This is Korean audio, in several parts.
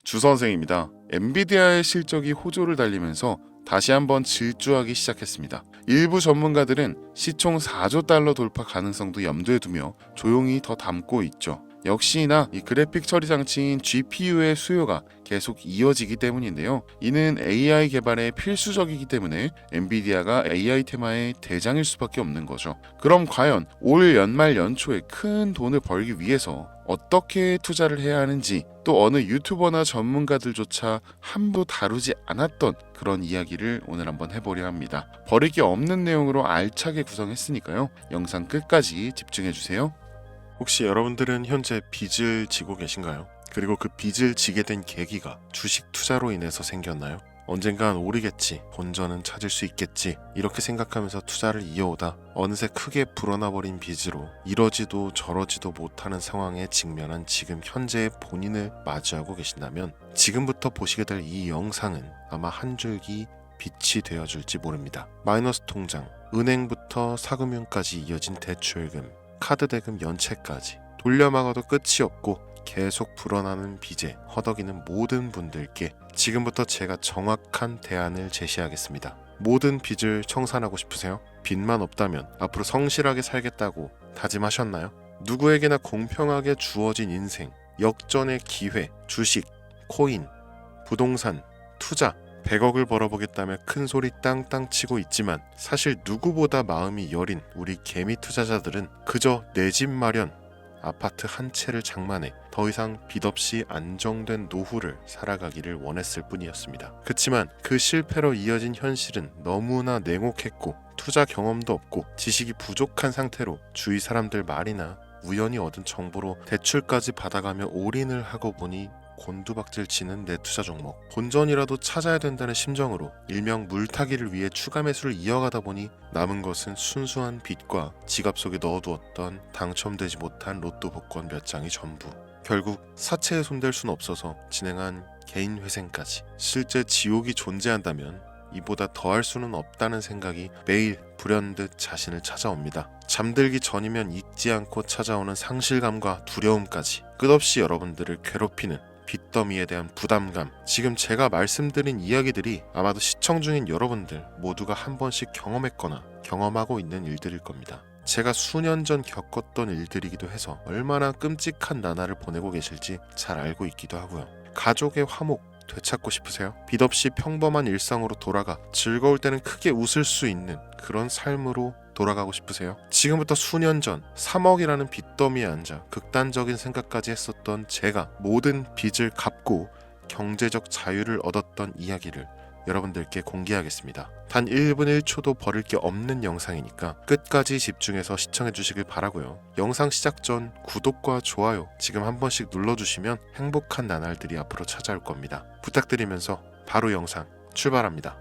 주선생입니다. 엔비디아의 실적이 호조를 달리면서 다시 한번 질주하기 시작했습니다. 일부 전문가들은 시총 4조 달러 돌파 가능성도 염두에 두며 조용히 더 담고 있죠. 역시나 이 그래픽 처리 장치인 GPU의 수요가 계속 이어지기 때문인데요. 이는 AI 개발에 필수적이기 때문에 엔비디아가 AI 테마의 대장일 수밖에 없는 거죠. 그럼 과연 올 연말 연초에 큰 돈을 벌기 위해서 어떻게 투자를 해야 하는지, 또 어느 유튜버나 전문가들조차 함부로 다루지 않았던 그런 이야기를 오늘 한번 해보려 합니다. 버릴 게 없는 내용으로 알차게 구성했으니까요. 영상 끝까지 집중해주세요. 혹시 여러분들은 현재 빚을 지고 계신가요? 그리고 그 빚을 지게 된 계기가 주식 투자로 인해서 생겼나요? 언젠간 오르겠지, 본전은 찾을 수 있겠지, 이렇게 생각하면서 투자를 이어오다 어느새 크게 불어나버린 빚으로 이러지도 저러지도 못하는 상황에 직면한 지금 현재의 본인을 마주하고 계신다면 지금부터 보시게 될 이 영상은 아마 한 줄기 빛이 되어줄지 모릅니다. 마이너스 통장, 은행부터 사금융까지 이어진 대출금, 카드 대금 연체까지 돌려막아도 끝이 없고 계속 불어나는 빚에 허덕이는 모든 분들께 지금부터 제가 정확한 대안을 제시하겠습니다. 모든 빚을 청산하고 싶으세요? 빚만 없다면 앞으로 성실하게 살겠다고 다짐하셨나요? 누구에게나 공평하게 주어진 인생, 역전의 기회, 주식, 코인, 부동산, 투자 100억을 벌어보겠다며 큰 소리 땅땅 치고 있지만 사실 누구보다 마음이 여린 우리 개미 투자자들은 그저 내 집 마련, 아파트 한 채를 장만해 더 이상 빚 없이 안정된 노후를 살아가기를 원했을 뿐이었습니다. 그치만 그 실패로 이어진 현실은 너무나 냉혹했고 투자 경험도 없고 지식이 부족한 상태로 주위 사람들 말이나 우연히 얻은 정보로 대출까지 받아가며 올인을 하고 보니 곤두박질 치는 내 투자 종목. 본전이라도 찾아야 된다는 심정으로 일명 물타기를 위해 추가 매수를 이어가다 보니 남은 것은 순수한 빚과 지갑 속에 넣어두었던 당첨되지 못한 로또 복권 몇 장이 전부. 결국 사채에 손댈 순 없어서 진행한 개인 회생까지. 실제 지옥이 존재한다면 이보다 더할 수는 없다는 생각이 매일 불현듯 자신을 찾아옵니다. 잠들기 전이면 잊지 않고 찾아오는 상실감과 두려움까지 끝없이 여러분들을 괴롭히는 빚더미에 대한 부담감. 지금 제가 말씀드린 이야기들이 아마도 시청 중인 여러분들 모두가 한 번씩 경험했거나 경험하고 있는 일들일 겁니다. 제가 수년 전 겪었던 일들이기도 해서 얼마나 끔찍한 나날을 보내고 계실지 잘 알고 있기도 하고요. 가족의 화목 되찾고 싶으세요? 빚 없이 평범한 일상으로 돌아가 즐거울 때는 크게 웃을 수 있는 그런 삶으로 돌아가고 싶으세요? 지금부터 수년 전 3억이라는 빚더미에 앉아 극단적인 생각까지 했었던 제가 모든 빚을 갚고 경제적 자유를 얻었던 이야기를 여러분들께 공개하겠습니다. 단 1분 1초도 버릴 게 없는 영상이니까 끝까지 집중해서 시청해 주시길 바라고요. 영상 시작 전 구독과 좋아요 지금 한 번씩 눌러주시면 행복한 나날들이 앞으로 찾아올 겁니다. 부탁드리면서 바로 영상 출발합니다.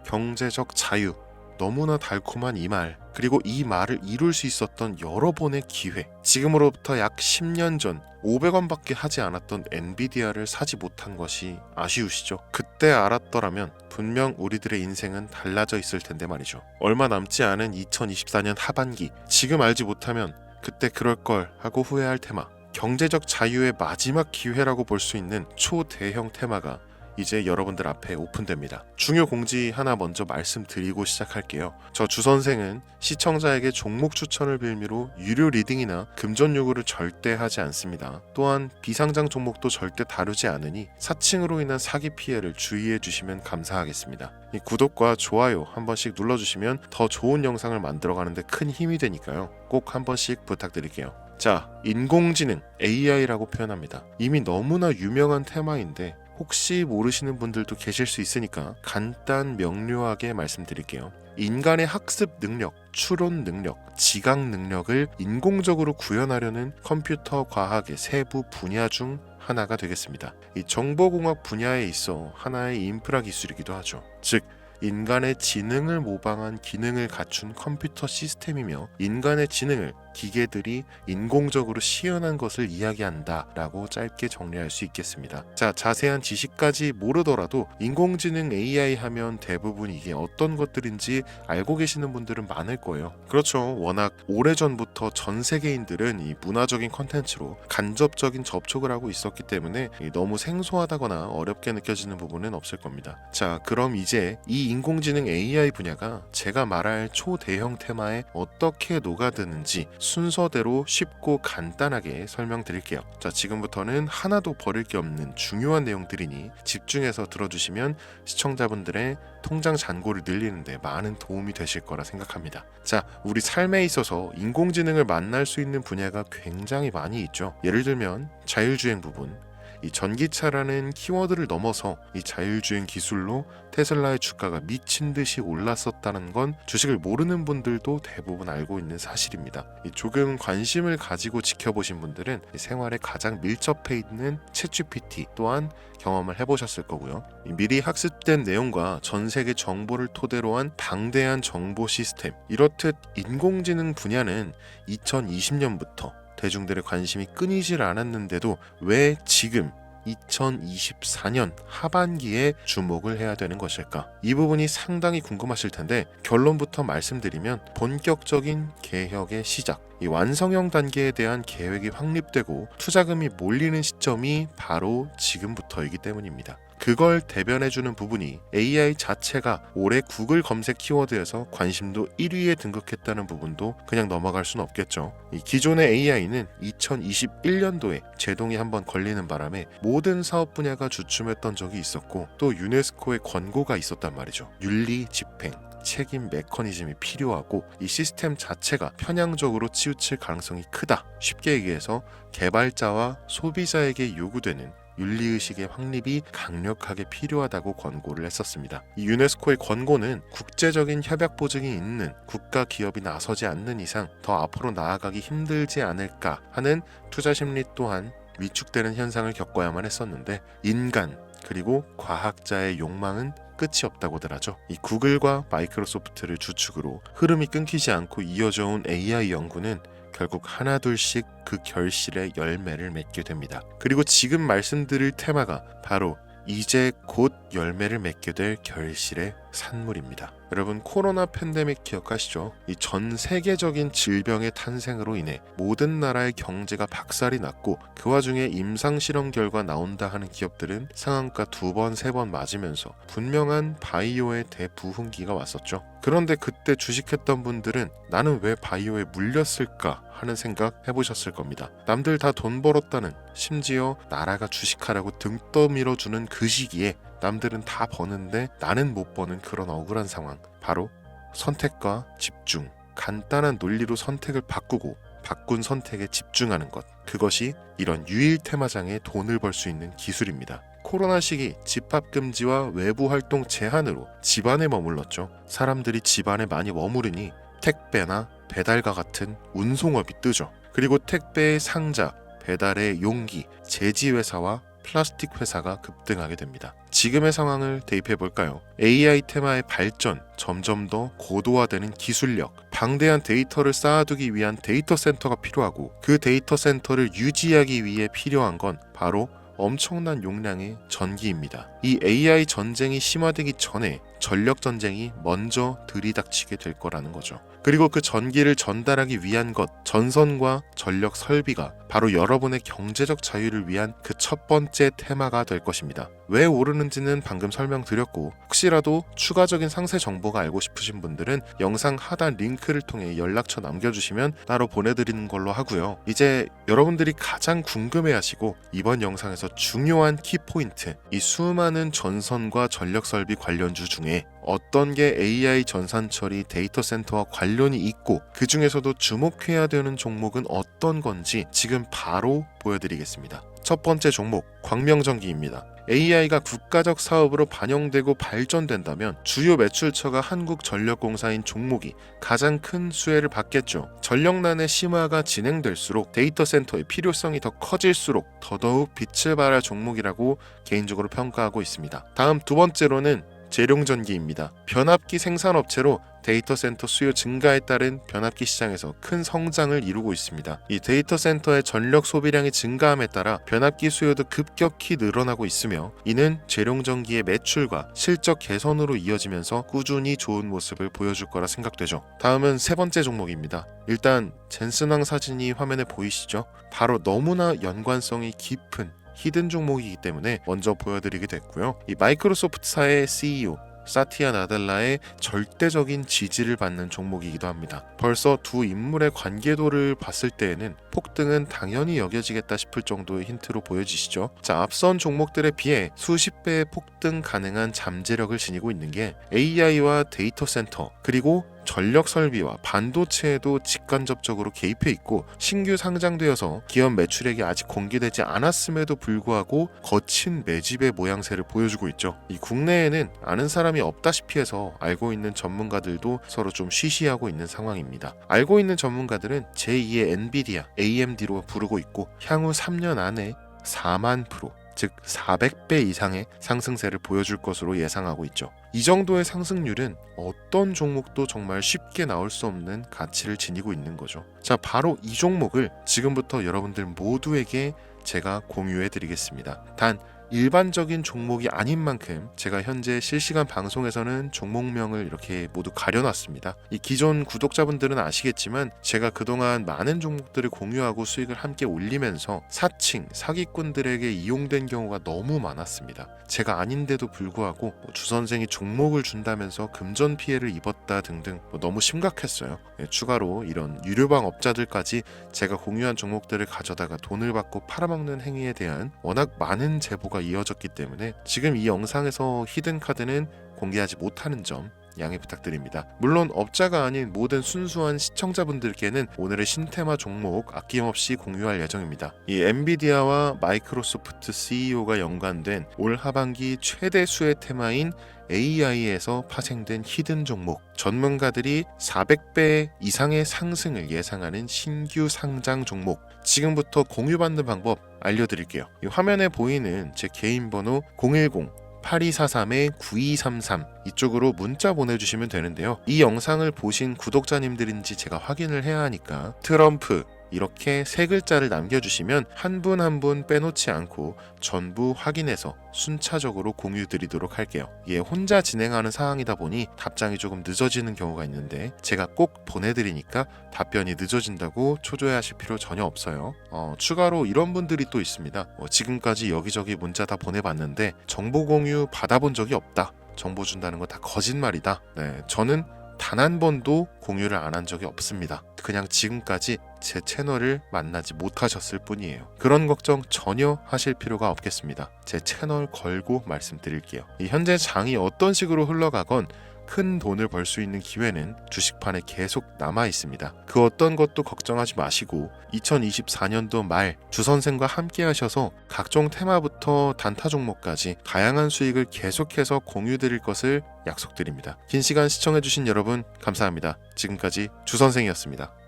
경제적 자유, 너무나 달콤한 이 말, 그리고 이 말을 이룰 수 있었던 여러 번의 기회. 지금으로부터 약 10년 전 500원밖에 하지 않았던 엔비디아를 사지 못한 것이 아쉬우시죠? 그때 알았더라면 분명 우리들의 인생은 달라져 있을 텐데 말이죠. 얼마 남지 않은 2024년 하반기, 지금 알지 못하면 그때 그럴 걸 하고 후회할 테마. 경제적 자유의 마지막 기회라고 볼 수 있는 초대형 테마가 이제 여러분들 앞에 오픈됩니다. 중요 공지 하나 먼저 말씀드리고 시작할게요. 저 주선생은 시청자에게 종목 추천을 빌미로 유료 리딩이나 금전 요구를 절대 하지 않습니다. 또한 비상장 종목도 절대 다루지 않으니 사칭으로 인한 사기 피해를 주의해 주시면 감사하겠습니다. 이 구독과 좋아요 한 번씩 눌러주시면 더 좋은 영상을 만들어가는데 큰 힘이 되니까요. 꼭 한 번씩 부탁드릴게요. 자, 인공지능 AI라고 표현합니다. 이미 너무나 유명한 테마인데 혹시 모르시는 분들도 계실 수 있으니까 간단 명료하게 말씀드릴게요. 인간의 학습 능력, 추론 능력, 지각 능력을 인공적으로 구현하려는 컴퓨터 과학의 세부 분야 중 하나가 되겠습니다. 이 정보공학 분야에 있어 하나의 인프라 기술이기도 하죠. 즉 인간의 지능을 모방한 기능을 갖춘 컴퓨터 시스템이며 인간의 지능을 기계들이 인공적으로 시연한 것을 이야기한다라고 짧게 정리할 수 있겠습니다. 자, 자세한 지식까지 모르더라도 인공지능 AI 하면 대부분 이게 어떤 것들인지 알고 계시는 분들은 많을 거예요. 그렇죠. 워낙 오래전부터 전 세계인들은 이 문화적인 컨텐츠로 간접적인 접촉을 하고 있었기 때문에 너무 생소하다거나 어렵게 느껴지는 부분은 없을 겁니다. 자, 그럼 이제 이 인공지능 AI 분야가 제가 말할 초대형 테마에 어떻게 녹아드는지 순서대로 쉽고 간단하게 설명드릴게요. 자, 지금부터는 하나도 버릴 게 없는 중요한 내용들이니 집중해서 들어주시면 시청자분들의 통장 잔고를 늘리는데 많은 도움이 되실 거라 생각합니다. 자, 우리 삶에 있어서 인공지능을 만날 수 있는 분야가 굉장히 많이 있죠. 예를 들면 자율주행 부분, 이 전기차라는 키워드를 넘어서 이 자율주행 기술로 테슬라의 주가가 미친 듯이 올랐었다는 건 주식을 모르는 분들도 대부분 알고 있는 사실입니다. 조금 관심을 가지고 지켜보신 분들은 생활에 가장 밀접해 있는 챗GPT 또한 경험을 해보셨을 거고요. 미리 학습된 내용과 전 세계 정보를 토대로 한 방대한 정보 시스템, 이렇듯 인공지능 분야는 2020년부터 대중들의 관심이 끊이질 않았는데도 왜 지금 2024년 하반기에 주목을 해야 되는 것일까? 이 부분이 상당히 궁금하실 텐데 결론부터 말씀드리면 본격적인 개혁의 시작, 이 완성형 단계에 대한 계획이 확립되고 투자금이 몰리는 시점이 바로 지금부터이기 때문입니다. 그걸 대변해주는 부분이 AI 자체가 올해 구글 검색 키워드에서 관심도 1위에 등극했다는 부분도 그냥 넘어갈 수는 없겠죠. 이 기존의 AI는 2021년도에 제동이 한번 걸리는 바람에 모든 사업 분야가 주춤했던 적이 있었고 또 유네스코의 권고가 있었단 말이죠. 윤리 집행, 책임 메커니즘이 필요하고 이 시스템 자체가 편향적으로 치우칠 가능성이 크다. 쉽게 얘기해서 개발자와 소비자에게 요구되는 윤리의식의 확립이 강력하게 필요하다고 권고를 했었습니다. 이 유네스코의 권고는 국제적인 협약 보증이 있는 국가 기업이 나서지 않는 이상 더 앞으로 나아가기 힘들지 않을까 하는 투자 심리 또한 위축되는 현상을 겪어야만 했었는데 인간 그리고 과학자의 욕망은 끝이 없다고들 하죠. 이 구글과 마이크로소프트를 주축으로 흐름이 끊기지 않고 이어져 온 AI 연구는 결국 하나둘씩 그 결실의 열매를 맺게 됩니다. 그리고 지금 말씀드릴 테마가 바로 이제 곧 열매를 맺게 될 결실의 산물입니다. 여러분 코로나 팬데믹 기억하시죠? 이 전 세계적인 질병의 탄생으로 인해 모든 나라의 경제가 박살이 났고 그 와중에 임상실험 결과 나온다 하는 기업들은 상한가 2번, 3번 맞으면서 분명한 바이오의 대부흥기가 왔었죠. 그런데 그때 주식했던 분들은 나는 왜 바이오에 물렸을까 하는 생각 해보셨을 겁니다. 남들 다 돈 벌었다는, 심지어 나라가 주식하라고 등 떠밀어주는 그 시기에 남들은 다 버는데 나는 못 버는 그런 억울한 상황. 바로 선택과 집중, 간단한 논리로 선택을 바꾸고 바꾼 선택에 집중하는 것. 그것이 이런 유일 테마장에 돈을 벌 수 있는 기술입니다. 코로나 시기 집합 금지와 외부 활동 제한으로 집안에 머물렀죠. 사람들이 집안에 많이 머무르니 택배나 배달과 같은 운송업이 뜨죠. 그리고 택배의 상자, 배달의 용기, 제지회사와 플라스틱 회사가 급등하게 됩니다. 지금의 상황을 대입해 볼까요? AI 테마의 발전, 점점 더 고도화되는 기술력, 방대한 데이터를 쌓아두기 위한 데이터 센터가 필요하고 그 데이터 센터를 유지하기 위해 필요한 건 바로 엄청난 용량의 전기입니다. 이 AI 전쟁이 심화되기 전에 전력 전쟁이 먼저 들이닥치게 될 거라는 거죠. 그리고 그 전기를 전달하기 위한 것, 전선과 전력 설비가 바로 여러분의 경제적 자유를 위한 그 첫 번째 테마가 될 것입니다. 왜 오르는지는 방금 설명드렸고 혹시라도 추가적인 상세 정보가 알고 싶으신 분들은 영상 하단 링크를 통해 연락처 남겨주시면 따로 보내드리는 걸로 하고요. 이제 여러분들이 가장 궁금해하시고 이번 영상에서 중요한 키포인트, 이 수많은 전선과 전력 설비 관련주 중에 어떤 게 AI 전산 처리 데이터 센터와 관련이 있고 그 중에서도 주목해야 되는 종목은 어떤 건지 지금 바로 보여드리겠습니다. 첫 번째 종목, 광명전기입니다. AI가 국가적 사업으로 반영되고 발전된다면 주요 매출처가 한국전력공사인 종목이 가장 큰 수혜를 받겠죠. 전력난의 심화가 진행될수록 데이터 센터의 필요성이 더 커질수록 더더욱 빛을 발할 종목이라고 개인적으로 평가하고 있습니다. 다음 두 번째로는 재룡전기입니다. 변압기 생산업체로 데이터 센터 수요 증가에 따른 변압기 시장에서 큰 성장을 이루고 있습니다. 이 데이터 센터의 전력 소비량이 증가함에 따라 변압기 수요도 급격히 늘어나고 있으며 이는 재룡전기의 매출과 실적 개선으로 이어지면서 꾸준히 좋은 모습을 보여줄 거라 생각되죠. 다음은 세 번째 종목입니다. 일단 젠슨왕 사진이 화면에 보이시죠? 바로 너무나 연관성이 깊은 히든 종목이기 때문에 먼저 보여드리게 됐고요. 이 마이크로소프트사의 CEO 사티아 나델라의 절대적인 지지를 받는 종목이기도 합니다. 벌써 두 인물의 관계도를 봤을 때에는 폭등은 당연히 여겨지겠다 싶을 정도의 힌트로 보여지시죠. 자, 앞선 종목들에 비해 수십 배의 폭등 가능한 잠재력을 지니고 있는 게 AI와 데이터 센터 그리고 전력 설비와 반도체에도 직간접적으로 개입해 있고 신규 상장되어서 기업 매출액이 아직 공개되지 않았음에도 불구하고 거친 매집의 모양새를 보여주고 있죠. 이 국내에는 아는 사람이 없다시피 해서 알고 있는 전문가들도 서로 좀 쉬쉬하고 있는 상황입니다. 알고 있는 전문가들은 제2의 엔비디아, AMD로 부르고 있고 향후 3년 안에 4만 프로 즉 400배 이상의 상승세를 보여줄 것으로 예상하고 있죠. 이 정도의 상승률은 어떤 종목도 정말 쉽게 나올 수 없는 가치를 지니고 있는 거죠. 자, 바로 이 종목을 지금부터 여러분들 모두에게 제가 공유해 드리겠습니다. 단 일반적인 종목이 아닌 만큼 제가 현재 실시간 방송에서는 종목명을 이렇게 모두 가려놨습니다. 이 기존 구독자분들은 아시겠지만 제가 그동안 많은 종목들을 공유하고 수익을 함께 올리면서 사칭, 사기꾼들에게 이용된 경우가 너무 많았습니다. 제가 아닌데도 불구하고 주선생이 종목을 준다면서 금전 피해를 입었다 등등 너무 심각했어요. 추가로 이런 유료방 업자들까지 제가 공유한 종목들을 가져다가 돈을 받고 팔아먹는 행위에 대한 워낙 많은 제보가 이어졌기 때문에 지금 이 영상에서 히든 카드는 공개하지 못하는 점 양해 부탁드립니다. 물론 업자가 아닌 모든 순수한 시청자분들께는 오늘의 신테마 종목 아낌없이 공유할 예정입니다. 이 엔비디아와 마이크로소프트 CEO가 연관된 올 하반기 최대 수혜 테마인 AI에서 파생된 히든 종목, 전문가들이 400배 이상의 상승을 예상하는 신규 상장 종목, 지금부터 공유받는 방법 알려드릴게요. 이 화면에 보이는 제 개인 번호 010-8243-9233 이쪽으로 문자 보내주시면 되는데요. 이 영상을 보신 구독자님들인지 제가 확인을 해야 하니까 트럼프 이렇게 세 글자를 남겨주시면 한 분 한 분 빼놓지 않고 전부 확인해서 순차적으로 공유드리도록 할게요. 예, 혼자 진행하는 상황이다 보니 답장이 조금 늦어지는 경우가 있는데 제가 꼭 보내드리니까 답변이 늦어진다고 초조해하실 필요 전혀 없어요. 추가로 이런 분들이 또 있습니다. 지금까지 여기저기 문자 다 보내봤는데 정보 공유 받아본 적이 없다. 정보 준다는 거 다 거짓말이다. 네, 저는 단 한 번도 공유를 안 한 적이 없습니다. 그냥 지금까지 제 채널을 만나지 못하셨을 뿐이에요. 그런 걱정 전혀 하실 필요가 없겠습니다. 제 채널 걸고 말씀드릴게요. 이 현재 장이 어떤 식으로 흘러가건 큰 돈을 벌 수 있는 기회는 주식판에 계속 남아 있습니다. 그 어떤 것도 걱정하지 마시고 2024년도 말 주선생과 함께 하셔서 각종 테마부터 단타 종목까지 다양한 수익을 계속해서 공유드릴 것을 약속드립니다. 긴 시간 시청해주신 여러분 감사합니다. 지금까지 주선생이었습니다.